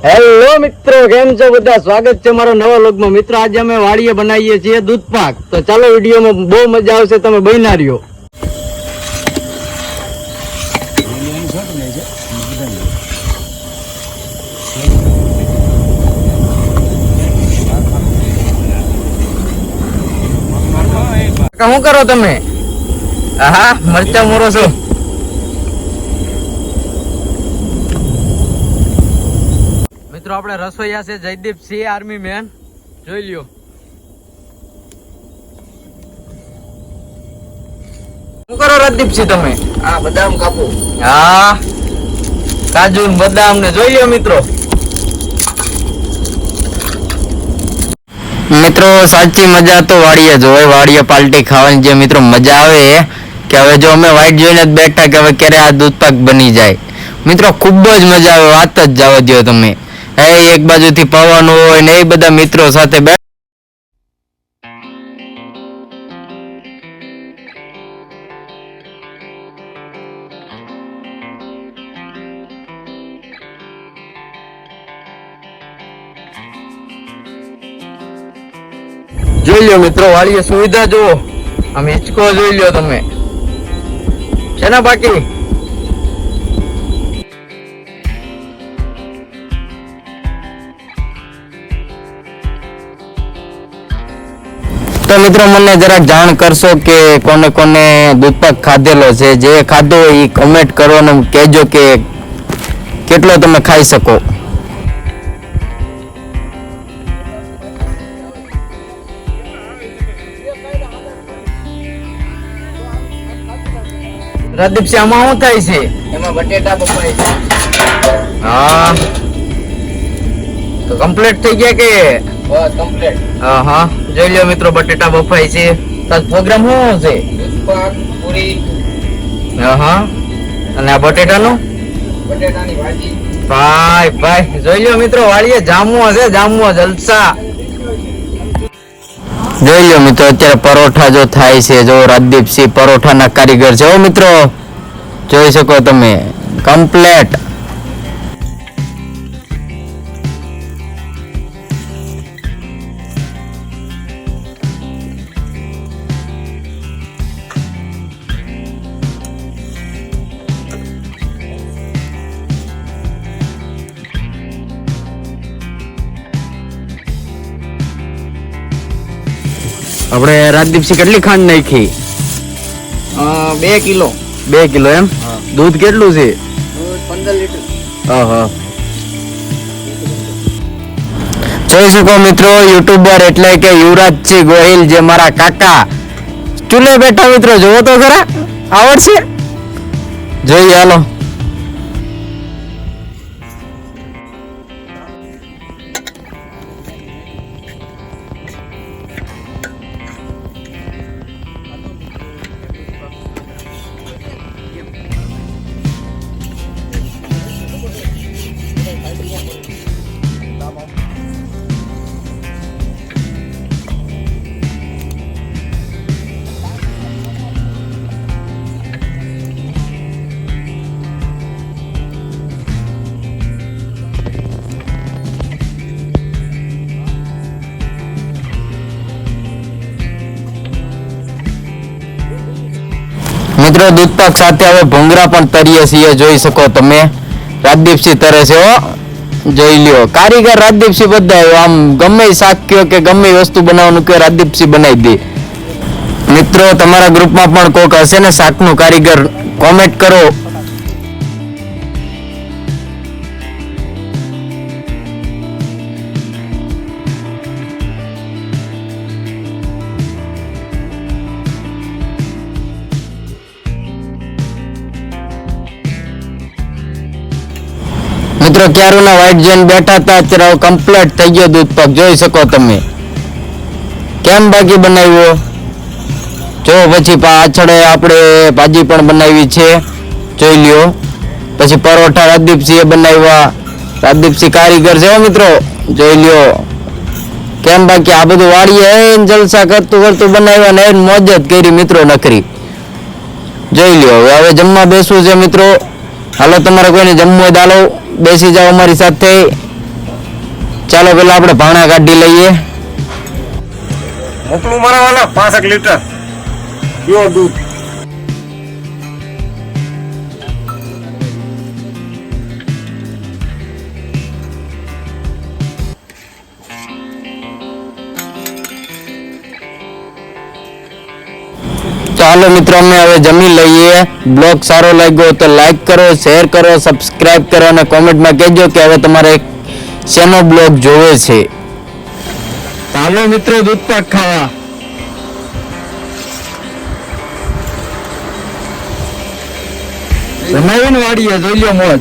Hello મિત્રો, કેમ છો બધા? સ્વાગત છે મારા નવા વ્લોગમાં. મિત્રો આજે અમે વાડીએ બનાવીએ છીએ દૂધ પાક. તો ચાલો વિડીયોમાં બહુ મજા આવશે, તમે બન્યા રહ્યો. શું કરો તમે? હા, મરચા મોરો છો. મિત્રો આપણે રસોઈયા છે જયદીપ સિંહ આર્મી મેન, જોઈ લ્યો. શું કરો રાજદીપસિંહ તમે? આ બદામ કાપો. હા, કાજુ ને બદામ ને જોઈ લ્યો મિત્રો. મિત્રો સાચી મજા તો વાડીએ જ હોય. વાડીએ પાલટી ખાવાની જે મિત્રો મજા આવે કે હવે જો અમે વાઈટ જોઈને જ બેઠા કે હવે ક્યારે આ દૂધ પાક બની જાય. મિત્રો ખૂબ જ મજા આવે, વાત જ જવા દો તમે. એક બાજુથી પવન હોય ને એ બધા મિત્રો સાથે જોઈ લ્યો મિત્રો, વાળીએ સુવિધા જુઓ. આમ હિંચકો જોઈ લ્યો તમે, છે ને બાકી. તો મિત્રો મને જરાક જાણ કરશો કે કોને કોને દૂધ પાક ખાધેલો છે. જે ખાધો એ કમેન્ટ કરો અને કહેજો કે કેટલો તમે ખાઈ શકો. રાજદીપસિંહ આમાં શું થાય છે? એમાં બટેટા બફાય છે. હા, તો કમ્પ્લીટ થઈ ગયા કે? બસ કમ્પ્લીટ. હા, જોઈ લ્યો મિત્રો, બટેટા બફાય છે. તો પ્રોગ્રામ શું છે? દૂધ પાક, પૂરી. હા, અને આ બટેટાનું? બટેટાની ભાજી. ભાઈ ભાઈ જોઈ લ્યો મિત્રો, વાળીએ જામવો છે, જામવો જલસા. જોઈ લ્યો મિત્રો, અત્યારે પરોઠા જો થાય છે. જો રાજદીપસિંહ પરોઠાના કારીગર છે. મિત્રો જોઈ શકો તમે, કમ્પ્લેટ. આપણે રાજદીપસિંહ કેટલી ખાંડ નાખી? 2 કિલો. 2 કિલો એમ? દૂધ કેટલું છે? 15 લીટર. જોઈ શકો મિત્રો, યુટ્યુબર એટલે કે યુવરાજસિંહ ગોહિલ, જે મારા કાકા ચૂલે બેઠા. મિત્રો જોવો તો ખરા, આવડશે? જોઈએ, હાલો. મિત્રો દૂધ પાક સાથે હવે ભૂંગરા પણ તરીએ છીએ, જોઈ શકો તમે. રાજદીપસિંહ તરે છે, જોઈ લ્યો. કારીગર રાજદીપસિંહ બધા. આમ ગમે શાક કયો કે ગમે વસ્તુ બનાવવાનું કયો, રાજદીપસિંહ બનાવી દે. મિત્રો તમારા ગ્રુપમાં પણ કોઈક હશે ને શાકનું કારીગર? કોમેન્ટ કરો. મિત્રો ક્યારુના વાઈટ જોઈને બેઠા હતા, અત્યારે કમ્પ્લીટ થઈ ગયો દૂધ પાક, જોઈ શકો તમે. કેમ બાકી બનાવ્યો જો. પછી પાછળ આપણે ભાજી પણ બનાવી છે, જોઈ લ્યો. પછી પરોઠા રાજદીપસિંહે બનાવ્યા. રાજદીપસિંહ કારીગર છે મિત્રો, જોઈ લ્યો. કેમ બાકી આ બધું વાડીએ જલસા કરતું કરતું બનાવ્યા ને મોજ જ કરી મિત્રો નકરી. જોઈ લ્યો. હવે જમવા બેસવું છે મિત્રો. હાલો, તમારે કોઈને જમવું હોય તો હાલો બેસી જાઓ અમારી સાથે. ચાલો પેલા આપણે ભાણા કાઢી લઈએ. મોકલું મારા વાલા 65 લીટર પ્યોર દૂધ. ચાલો મિત્રો અમે હવે જમી લઈએ. બ્લોગ સારો લાગ્યો તો લાઈક કરો, શેર કરો, સબસ્ક્રાઇબ કરો અને કોમેન્ટમાં કહેજો કે હવે તમારે શેનો બ્લોગ જોવે છે. ચાલો મિત્રો દૂધ પાક ખાવા. જમાવીને વાડીએ જોઈ લો મોજ.